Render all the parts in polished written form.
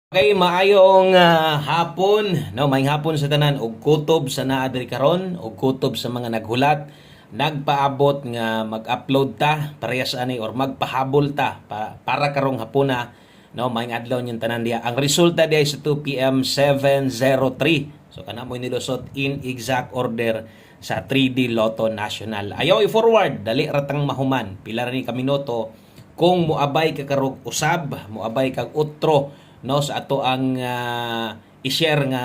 Okay, maayong hapon, no, maayong hapon sa tanan og kutob sa naa diri karon og kutob sa mga naghulat, nagpaabot nga mag-upload ta parehas ani or magpahabol ta para karong hapuna, no, maayong adlaw yung tanan diya. Ang resulta diya sa 2 PM 7:03. So kana mo nilusot in exact order sa 3D Lotto National. Ayaw i-forward, dali ratang mahuman. Pila ra ni ka minuto kung moabay ka karong usab, moabay kag utro, no, sa ato ang i-share nga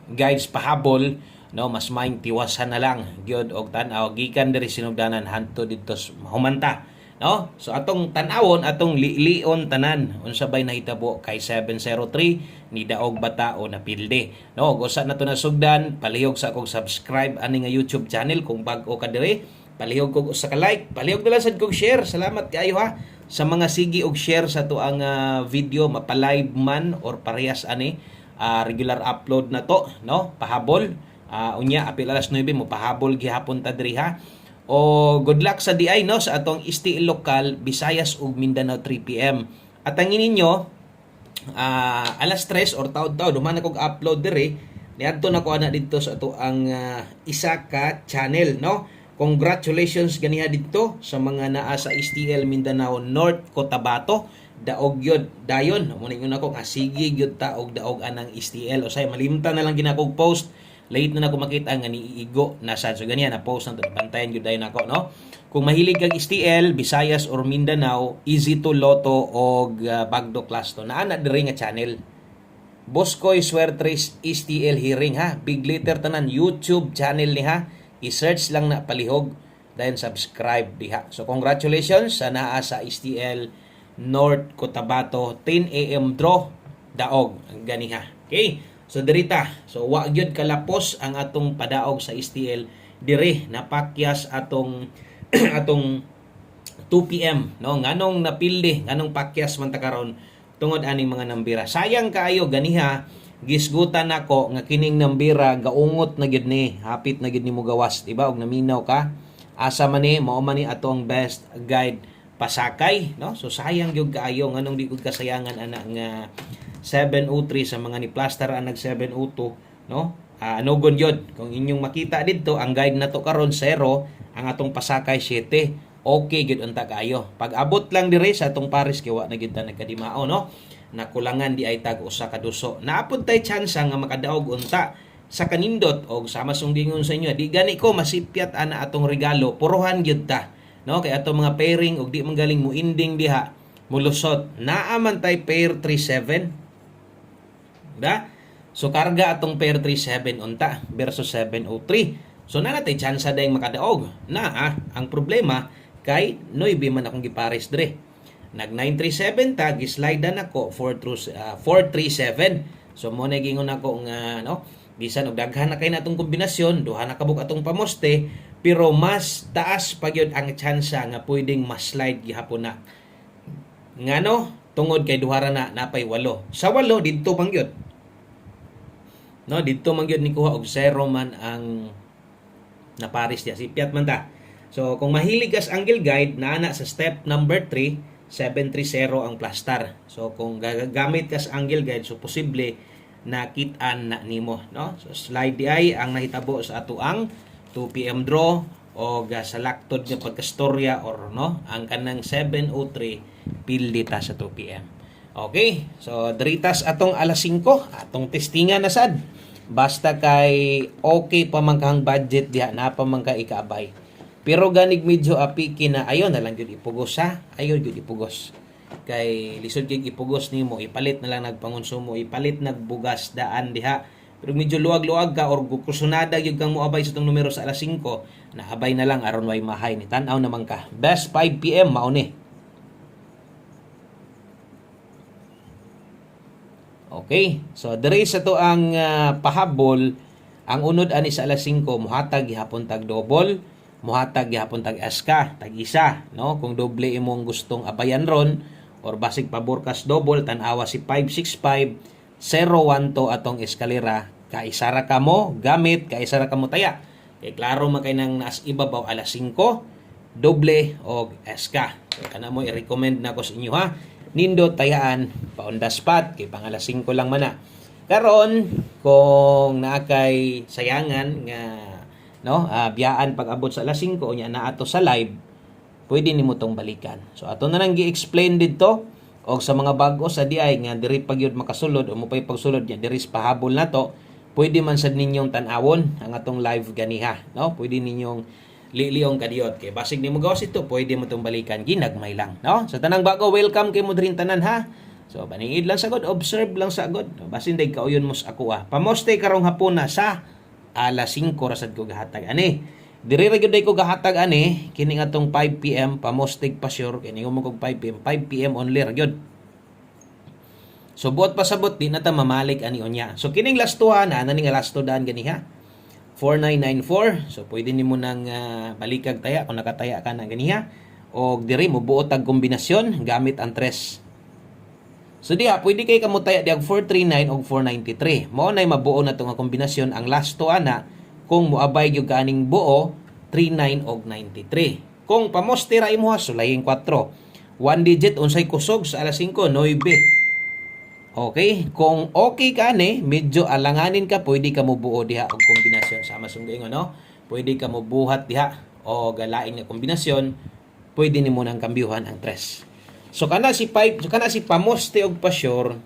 guides pahabol, no, mas maing tiwasan na lang gyud og tan-aw gikan diri sinugdanan hanto didto humanta, no. So atong tan-awon, atong lion tanan unsa bay nahitabo kay 703 ni daog bata o napilde, no. Usa na to nasugdan, palihog sa akong subscribe ani nga YouTube channel kung bag-o ka diri, palihog kog usa ka like, palihog na lang sad kog share. Salamat kaayo ha sa mga sige og share sa to ang video, mapa-live man or parehas ani regular upload na to, no, pahabol. Unya apil alas 9 mo pahabol gihapon ta diri ha. O good luck sa DI, no, sa atong STL lokal Visayas ug Mindanao 3 PM. At ang ininyo alas 3 or taud-taud duman akong upload diri niadto na ko ana didto sa ato ang isa ka channel, no. Congratulations ganiha dito sa mga naa sa STL Mindanao North Cotabato. Daog yun dayon mo ningon ako nga sige gyud ta og daog anang STL. O say malimtan na lang ginakog post, late na nako makita nga niigo na sad. So ganiya na post na bantayan gyud dayon nako, no. Kung mahilig kag STL Visayas or Mindanao, easy to Lotto og Bagdo Class to naa na diri nga channel. Boskoy Suertres STL Hearing ha, big letter tanan YouTube channel ni ha. I-search lang na palihog, then subscribe diha. So congratulations sa naa sa STL North Cotabato 10 AM draw daog ang ganiha. Okay? So dirita. So wa gyud kalapos ang atong padaog sa STL dire napakyas atong atong 2 PM, no, nganong napildi, nganong pakyas man ta karon tungod aning mga nambira. Sayang kaayo ganiha, gisgutan nako nga kining nambira gaungot na gid ni, hapit na gid nimo gawas, diba? Og naminaw ka asa man ni mao man ni atong best guide pasakay, no. So sayang gyud kaayo nganong di gud kasayangan ana nga 703 sa mga ni plaster anag 702, no. Anugon yun kung inyong makita dito ang guide nato karon 0, ang atong pasakay 7. Okay gyud unta kaayo. Pag abot lang dire sa atong Paris kay wa na gyud ta nagkadimao, no. Nakulangan di ay tag usa ka duso. Naapod tay tsansa nga makadaog unta sa kanindot og sama sunggingon sa inyo. Di gani ko masipyat ana atong regalo, puruhan gyud ta, no, kay atong mga pairing og di man galing mo ending diha mulusot. Naa man tay pair 37. Da? So karga atong pair 37 unta versus 703. So na natay tsansa dayang makadaog. Ang problema kay 9 man akong gipares dire. Nag 937 ta, gislide na ako 437. So mo na gingon ako nga, no, bisan og daghan na kay natong kombinasyon, duha na kabuk atong pamoste, pero mas taas pa gyud ang tsansa nga pwedeng mas-slide gihapon na. Ngano? Tungod kay duha ra na napay 8. Sa 8 didto man gyud. No, didto man gyud ni kuha og 0 man ang naparis diya. Sipiat man ta. So kung mahilig kas angle guide naa sa step number 3, 730 ang plastar. So kung gagamit ka sa angle guide, so posible nakit-an na nimo, no. So slide di ay ang nahitabo sa ato ang 2 PM draw o sa laktod nga pagkastorya or, no, ang kanang 703 pildi ta sa 2 PM. Okay, so diritas atong alas 5 atong testingan na sad. Basta kay okay pa man kang budget diha, na pa man ka ikaabay. Pero ganig medyo apiki na ayon na lang gyud ipugos ha. Ayon gyud ipugos. Kay lisod gyud ipugos nimo, ipalit na lang nagpangonsumo, ipalit nagbugas daan diha. Pero medyo luwag-luwag ka or kusunada gyud kang moabay sa tong numero sa alas 5, naabay na lang aron way mahay ni tan-aw naman ka. Best 5 PM mao ni. Okay. So diri sa to ang pahabol, ang unod ani sa alas 5 muhatag gihapon tag double, muhatag gihapon tag SK, tag isa, no. Kung doble imong gustong abayan ron or basig pabor kas double, tan-awa si 565 012 atong eskalera, kaisara ka mo gamit, kaisara ka mo taya. Kay klaro man kay nang naas ibabaw alas 5, doble og SK. So kana mo i-recommend na ko sa inyo ha. nindot tayaan pa on the spot kay pang alas 5 lang man na. Karon kung naakay sayangan nga no, biyaan pag abot sa alas 5 unya na ato sa live, pwede nimo tong balikan. So ato na nang gi-explain dito og sa mga bag-o sa DI nga diri pa gyud makasulod o mopay pagsulod nya diri sa pahabol nato, pwede man sad ninyong tan-awon ang atong live ganiha, no? Pwede ninyong liliyong kadiot kay basig nimo gawas ito, pwede mo tong balikan ginagmay lang, no? Sa tanang bago, welcome kay mo dirin tanan ha. So paningid lang sagod, observe lang sagod. Basin day kauyon mos ako Pamoste karong hapon na sa alas 5 ra sad ko gahatag ani. Diri ra gyud ko gahatag ani kini atong 5 PM pamostig pa sure kini mo kog 5 PM 5 PM only ra gyud. So buot pasabot di na ta mamalik ani unya. So kining lastuhan na ning lasto daan ganiha. 4994. So pwede nimo nang balikag taya kung nakataya ka na ganiha. Og diri mo buot tag kombinasyon gamit ang 3. So diha pwede kay kamo taya diag 439 og 493. Mao nay mabuo na to nga kombinasyon ang lasto ana kung moabay gyud kaning buo 39 og 93. Kung pamoste ra imo sulayin 4. One digit unsay kusog sa alas 5 9. Okay, kung okay ka ni, medyo alanganin ka, pwede ka mo buo diha og kombinasyon sama sunggayon no. Pwede ka mo buhat diha o galain nga kombinasyon, pwede nimo nang kambyuhan ang 3. So kana si pamoste og pasyor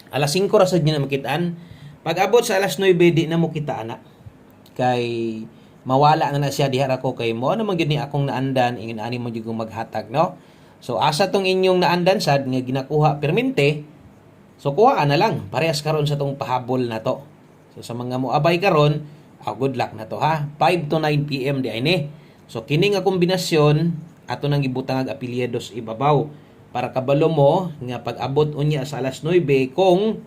alas 5 ra sad niya makitaan. Pag abot sa alas 9 di na mo kita ana. Kay mawala nga na siya diha ra ko kay mo na man gyud ni akong naandan ingin ani mo gyud maghatag no. So asa tong inyong naandan sad nga ginakuha permente. So kuha na lang parehas karon sa tong pahabol na to. So sa mga moabay karon, good luck na to ha. 5 to 9 PM di ay ni. So kini nga kombinasyon ato nang gibutang ag apelyidos ibabaw para kabalo mo nga pag abot unya sa alas 9 kung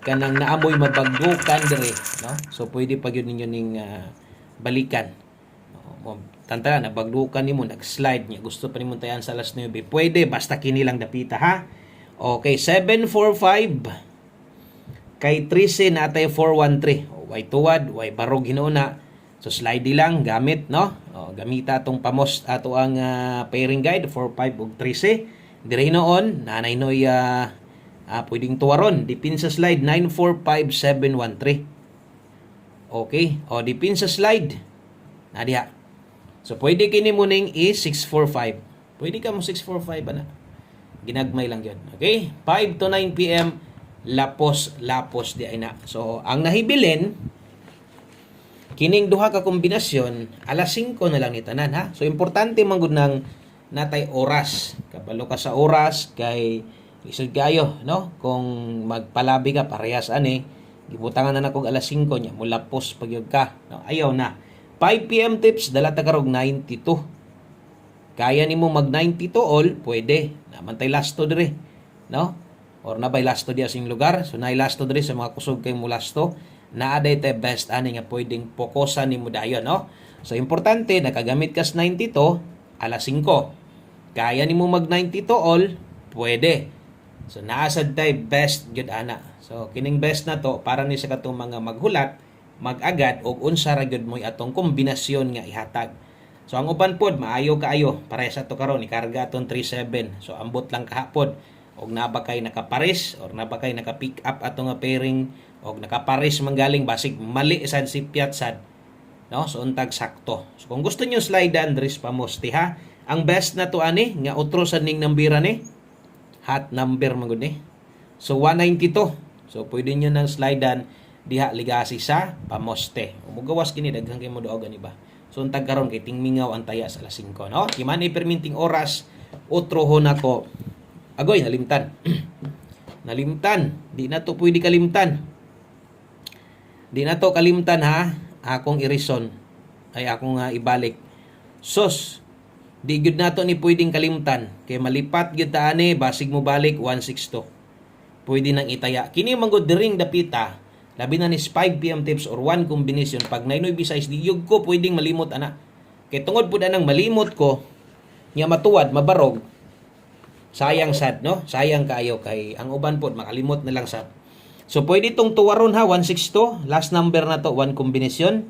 kanang naamoy mabagdukan dire no. So pwede pa gyud ninyo ning balikan. Tantala na bagdukan nimo nag-slide niya gusto pa nimo tayan sa alas 9 pwede basta kini lang dapita ha. Okay, 745 kay 13 natay 413. Way tuwad, way barog hinuuna. So slide lang gamit no. Gamita atong pamos ato ang pairing guide 45 ug 13. Dire hinuon nanay noy pwedeng tuwaron dipin sa slide 945713. Okay, dipin sa slide na diha. So pwede kini mo ning i645. Pwede ka mo 645 ana. Ginagmay lang yun. Okay? 5 to 9 PM, lapos di ay na. So, ang nahibilin, kining duha ka kombinasyon, alas 5 na lang ni tanan, ha? So, importante manggod ng natay oras. Kabalo ka sa oras, kay isod kayo, no? Kung magpalabi ka, parehas ani, gibutangan na kong alas 5 niya, mulapos pagyod ka. No? Ayaw na. 5 PM tips, dala tagarog 92. Kaya nimo mag 92 all, pwede. Namantay lasto dire, no? Or nabay lasto diya sing lugar. So nay lasto dire sa mga kusog kay mo lasto. Naaday te best ani nga pwedeng pokosan nimo dayon, no? So importante nakagamit kas 92 alas 5. Kaya nimo mag 92 all, pwede. So naasad tay best gyud ana. So kining best na to para ni sa katong mga maghulat, magagad og unsa ra gyud mo atong kombinasyon nga ihatag. So ang uban pod maayo kaayo para sa to karon ikarga aton 37. So ambot lang kahapon og naba kay nakapares or naba kay naka-pick up ato nga pairing og nakapares manggaling basig mali sad si piatsad. No? So untag sakto. So kung gusto niyo slide Andres pamosti ha. Ang best na to ani nga utro sa ning nambira ni. Hot number man gud ni. So 192. So pwede niyo nang slidean diha ligasi sa pamoste. Umugawas kini daghang kay mo duogan iba. So untag karon kay tingmingaw ang taya sa alas 5, no? Kiman perminting oras utrohon nako. Agoy nalimtan. Nalimtan. Di na to pwede kalimtan. Di na to kalimtan ha. Akong irison ay akong ibalik. Sos. Di gyud nato ni pwedeng kalimtan kay malipat gyud ta ani basig mo balik 162. Pwede nang itaya. Kini manggod diring dapita. Labi na ni 5 PM tips or 1 combination pag nainoy besides di yug ko pwedeng malimot ana. Kay tungod pud anang malimot ko nya matuwad mabarog. Sayang sad no? Sayang kaayo kay ang uban pod makalimot na lang sad. So pwede tong tuwaron ha 162 last number na to 1 combination.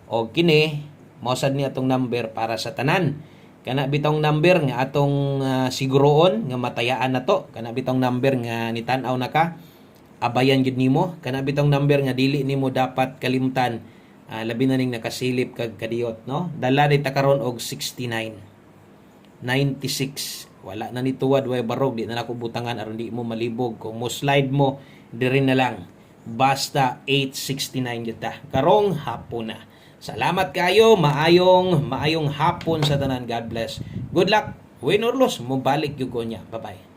O kini mao sad ni atong number para sa tanan Kana bitong number nga atong siguroon nga matayaan na to. Kana bitong number nga nitan-aw na ka, abayan gyud nimo. Kana bitong number nga dili nimo dapat kalimtan, labi na ning nakasilip kag kadiyot, no? Dala dita karon og 69, 96. Wala na ni tuwad way barog, di na nako butangan aron di mo malibog. Kung mo slide mo diri na lang. Basta 869 gyud ta. Karong hapon na. Salamat kayo, maayong hapon sa tanan. God bless. Good luck. Win or lose, mo balik gyud ko niya. Bye-bye.